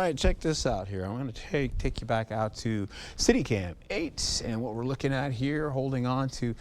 All right, check this out here. I'm going to take you back out to CityCam 8, and what we're looking at here, holding on to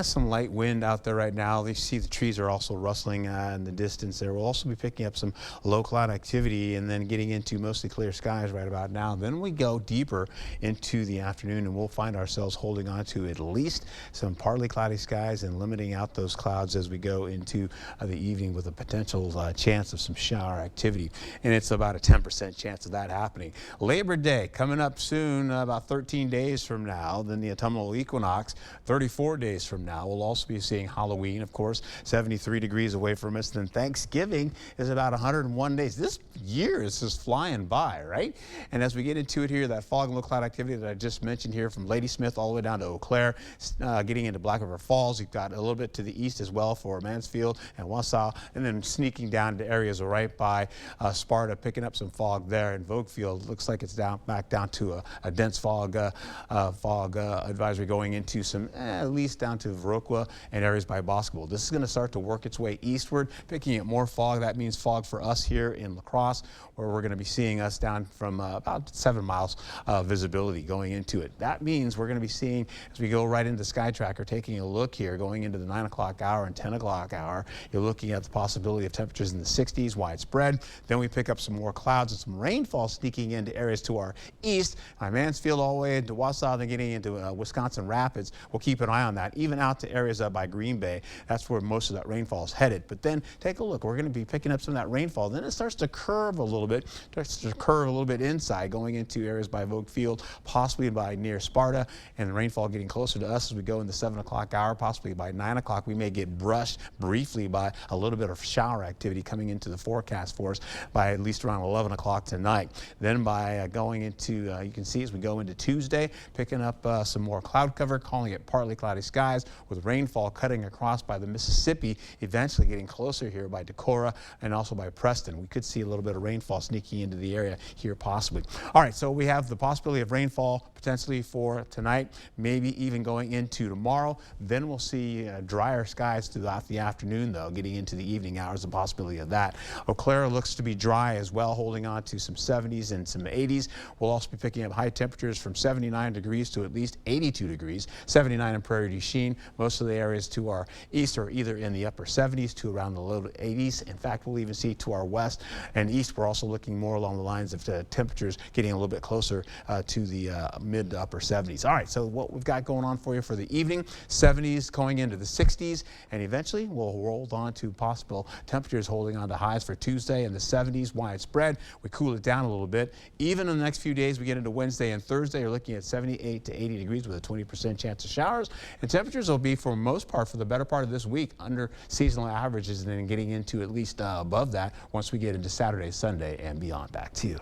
some light wind out there right now. You see the trees are also rustling in the distance there. We'll also be picking up some low cloud activity and then getting into mostly clear skies right about now. Then we go deeper into the afternoon and we'll find ourselves holding on to at least some partly cloudy skies and limiting out those clouds as we go into the evening with a potential chance of some shower activity. And it's about a 10% chance of that happening. Labor Day coming up soon, about 13 days from now. Then the autumnal equinox, 34 days from now. We'll also be seeing Halloween, of course, 73 degrees away from us. Then Thanksgiving is about 101 days. This year is just flying by, right? And as we get into it here, that fog and low cloud activity that I just mentioned here from Ladysmith all the way down to Eau Claire, getting into Black River Falls. You've got a little bit to the east as well for Mansfield and Wausau, and then sneaking down to areas right by Sparta, picking up some fog there. And Voguefield looks like it's back down to a dense fog advisory going into some at least down to Viroqua and areas by Boscoville. This is going to start to work its way eastward, picking up more fog. That means fog for us here in La Crosse, where we're going to be seeing us down from about 7 miles visibility going into it. That means we're going to be seeing, as we go right into Sky Tracker, taking a look here, going into the 9 o'clock hour and 10 o'clock hour, you're looking at the possibility of temperatures in the 60s widespread. Then we pick up some more clouds and some rainfall sneaking into areas to our east, Mansfield all the way into Wausau, then getting into Wisconsin Rapids. We'll keep an eye on that, even out to areas by Green Bay. That's where most of that rainfall is headed. But then take a look. We're going to be picking up some of that rainfall. Then it starts to curve a little bit, inside, going into areas by Voguefield, possibly by near Sparta, and the rainfall getting closer to us as we go in the 7 o'clock hour. Possibly by 9 o'clock, we may get brushed briefly by a little bit of shower activity coming into the forecast for us by at least around 11 o'clock tonight. Then by going into, you can see as we go into Tuesday, picking up some more cloud cover, calling it partly cloudy skies with rainfall cutting across by the Mississippi, eventually getting closer here by Decorah and also by Preston. We could see a little bit of rainfall sneaking into the area here possibly. All right, so we have the possibility of rainfall potentially for tonight, maybe even going into tomorrow. Then we'll see drier skies throughout the afternoon, though, getting into the evening hours, the possibility of that. Eau Claire looks to be dry as well, holding on to some 70s and some 80s. We'll also be picking up high temperatures from 79 degrees to at least 82 degrees, 79 in Prairie du Chien. Most of the areas to our east are either in the upper 70s to around the low 80s. In fact, we'll even see to our west and east, we're also looking more along the lines of the temperatures getting a little bit closer to the mid to upper 70s. All right, so what we've got going on for you for the evening, 70s going into the 60s, and eventually we'll roll on to possible temperatures holding on to highs for Tuesday in the 70s widespread. We cool it down a little bit. Even in the next few days, we get into Wednesday and Thursday, you're looking at 78 to 80 degrees with a 20% chance of showers, and temperatures will be, for most part, for the better part of this week, under seasonal averages, and then getting into at least above that once we get into Saturday, Sunday, and beyond. Back to you.